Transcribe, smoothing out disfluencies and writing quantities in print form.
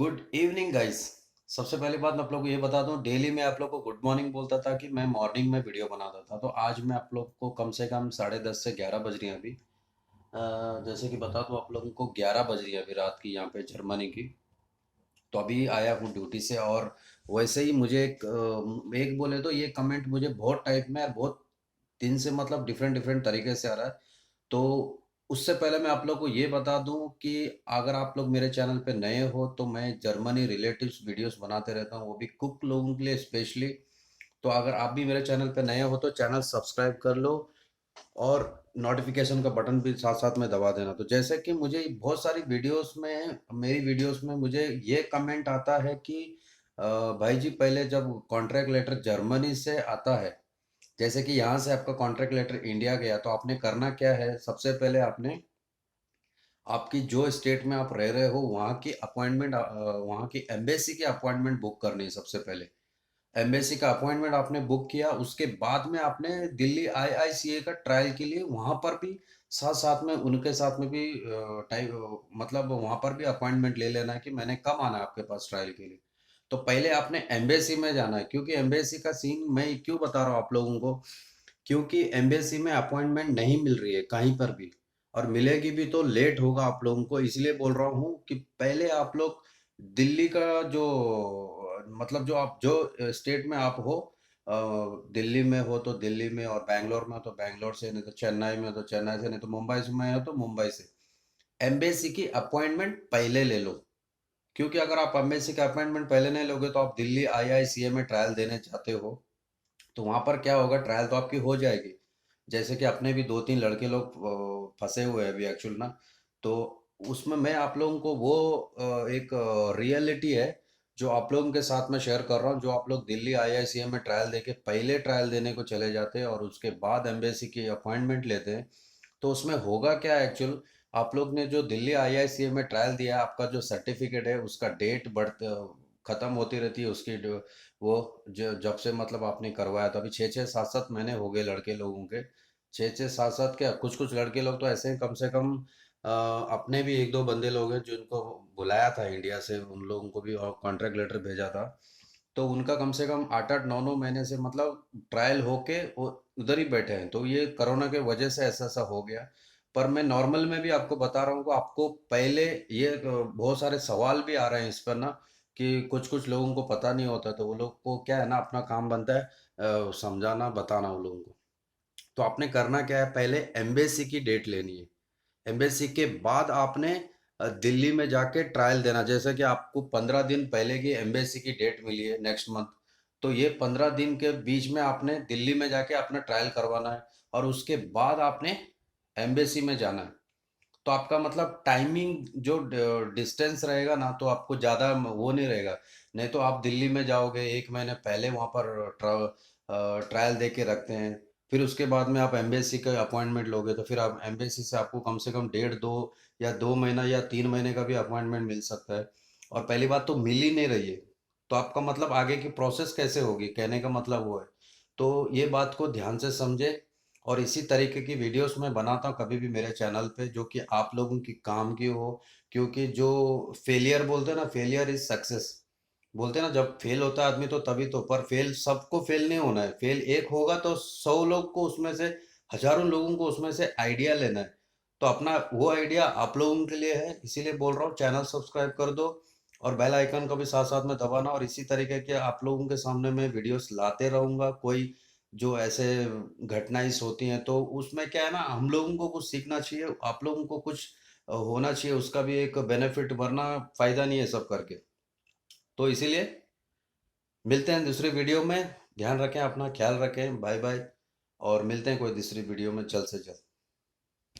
Good evening guys. सबसे पहली बात मैं आप लोग को ये बता दूं, डेली मैं आप लोग को गुड मॉर्निंग बोलता था कि मैं मॉर्निंग में वीडियो बनाता था। तो आज मैं आप लोग को कम से कम 10:30 से 11 बज रही हैं अभी। जैसे कि बता दूं आप लोगों को 11 बज रही है अभी रात की यहाँ पे जर्मनी की। तो अभी आया हूँ ड्यूटी से। और वैसे ही मुझे एक बोले तो ये कमेंट मुझे बहुत टाइप में और बहुत दिन से मतलब डिफरेंट डिफरेंट तरीके से आ रहा है। तो उससे पहले मैं आप लोग को ये बता दूं कि अगर आप लोग मेरे चैनल पे नए हो तो मैं जर्मनी रिलेटिव्स वीडियोस बनाते रहता हूँ, वो भी कुक लोगों के लिए स्पेशली। तो अगर आप भी मेरे चैनल पे नए हो तो चैनल सब्सक्राइब कर लो और नोटिफिकेशन का बटन भी साथ साथ में दबा देना। तो जैसे कि मुझे बहुत सारी वीडियोस में मेरी वीडियोस में मुझे ये कमेंट आता है कि भाई जी पहले जब कॉन्ट्रैक्ट लेटर जर्मनी से आता है, जैसे कि यहाँ से आपका कॉन्ट्रैक्ट लेटर इंडिया गया, तो आपने करना क्या है। सबसे पहले आपने आपकी जो स्टेट में आप रह रहे हो वहाँ की अपॉइंटमेंट, वहाँ की एम्बेसी की अपॉइंटमेंट बुक करनी है सबसे पहले। एम्बेसी का अपॉइंटमेंट आपने बुक किया, उसके बाद में आपने दिल्ली आईआईसीए का ट्रायल के लिए वहाँ पर भी साथ साथ में उनके साथ में भी टाइम मतलब वहाँ पर भी अपॉइंटमेंट ले लेना है कि मैंने कब आना है आपके पास ट्रायल के लिए। तो पहले आपने एम्बेसी में जाना है, क्योंकि एम्बेसी का सीन मैं क्यों बता रहा हूँ आप लोगों को, क्योंकि एम्बेसी में अपॉइंटमेंट नहीं मिल रही है कहीं पर भी। और मिलेगी भी तो लेट होगा आप लोगों को, इसलिए बोल रहा हूँ कि पहले आप लोग दिल्ली का जो मतलब जो आप जो स्टेट में आप हो, दिल्ली में हो तो दिल्ली में, और बैंगलोर में हो तो बैंगलोर से, नहीं तो चेन्नई में हो तो चेन्नई से, नहीं तो मुंबई से में हो तो मुंबई से एम्बेसी की अपॉइंटमेंट पहले ले लो। क्योंकि अगर आप एम्बेसी का अपॉइंटमेंट पहले नहीं लोगे तो आप दिल्ली आईआईसीए में ट्रायल देने चाहते हो, तो वहां पर क्या होगा, ट्रायल तो आपकी हो जाएगी। जैसे कि अपने भी दो तीन लड़के लोग फंसे हुए हैं अभी एक्चुअल ना। तो उसमें मैं आप लोगों को वो एक रियलिटी है जो आप लोगों के साथ में शेयर कर रहा हूँ। जो आप लोग दिल्ली आईआईसीएम में ट्रायल देके पहले ट्रायल देने को चले जाते हैं और उसके बाद एम्बेसी की अपॉइंटमेंट लेते हैं, तो उसमें होगा क्या एक्चुअल, आप लोग ने जो दिल्ली आईआईसीएम में ट्रायल दिया है, आपका जो सर्टिफिकेट है उसका डेट बढ़ते खत्म होती रहती है उसकी वो जो जब से मतलब आपने करवाया। तो अभी 6 6 7 7 महीने हो गए लड़के लोगों के। 6 6 7 7 क्या, कुछ कुछ लड़के लोग तो ऐसे हैं, कम से कम अपने भी एक दो बंदे लोग हैं जिनको बुलाया था इंडिया से, उन लोगों को भी और कॉन्ट्रैक्ट लेटर भेजा था। तो उनका कम से कम 8 8 9 9 महीने से मतलब ट्रायल होके वो उधर ही बैठे हैं। तो ये कोरोना के वजह से ऐसा ऐसा हो गया। पर मैं नॉर्मल में भी आपको बता रहा हूँ कि आपको पहले ये बहुत सारे सवाल भी आ रहे हैं इस पर ना, कि कुछ कुछ लोगों को पता नहीं होता, तो वो लोग को क्या है ना, अपना काम बनता है समझाना बताना उन लोगों को। तो आपने करना क्या है, पहले एम्बेसी की डेट लेनी है। एम्बेसी के बाद आपने दिल्ली में जाके ट्रायल देना। जैसे कि आपको 15 दिन पहले की एम्बेसी की डेट मिली है नेक्स्ट मंथ, तो ये 15 दिन के बीच में आपने दिल्ली में जाके अपना ट्रायल करवाना है और उसके बाद आपने एम्बेसी में जाना है। तो आपका मतलब टाइमिंग जो डिस्टेंस रहेगा ना, तो आपको ज़्यादा वो नहीं रहेगा। नहीं तो आप दिल्ली में जाओगे 1 महीने पहले, वहाँ पर ट्रायल दे के रखते हैं, फिर उसके बाद में आप एम्बेसी का अपॉइंटमेंट लोगे, तो फिर आप एम्बेसी से आपको कम से कम डेढ़ दो या 2 महीना या 3 महीने का भी अपॉइंटमेंट मिल सकता है। और पहली बात तो मिल ही नहीं रही है, तो आपका मतलब आगे की प्रोसेस कैसे होगी, कहने का मतलब वो है। तो ये बात को ध्यान से समझे। और इसी तरीके की वीडियोस मैं बनाता हूँ कभी भी मेरे चैनल पे, जो कि आप लोगों की काम की हो। क्योंकि जो फेलियर बोलते हैं ना, फेलियर इज सक्सेस बोलते हैं ना, जब फेल होता है आदमी तो तभी तो, पर फेल सबको फेल नहीं होना है। फेल एक होगा तो 100 लोग को उसमें से, हजारों लोगों को उसमें से आइडिया लेना है। तो अपना वो आइडिया आप लोगों के लिए है, इसीलिए बोल रहा हूँ चैनल सब्सक्राइब कर दो और बेल आइकन को भी साथ साथ में दबाना। और इसी तरीके के आप लोगों के सामने मैं वीडियोस लाते रहूंगा। कोई जो ऐसे घटनाएं होती हैं तो उसमें क्या है ना, हम लोगों को कुछ सीखना चाहिए, आप लोगों को कुछ होना चाहिए, उसका भी एक बेनिफिट, वरना फायदा नहीं है सब करके। तो इसीलिए मिलते हैं दूसरी वीडियो में। ध्यान रखें, अपना ख्याल रखें, बाय बाय। और मिलते हैं कोई दूसरी वीडियो में जल्द से जल्द।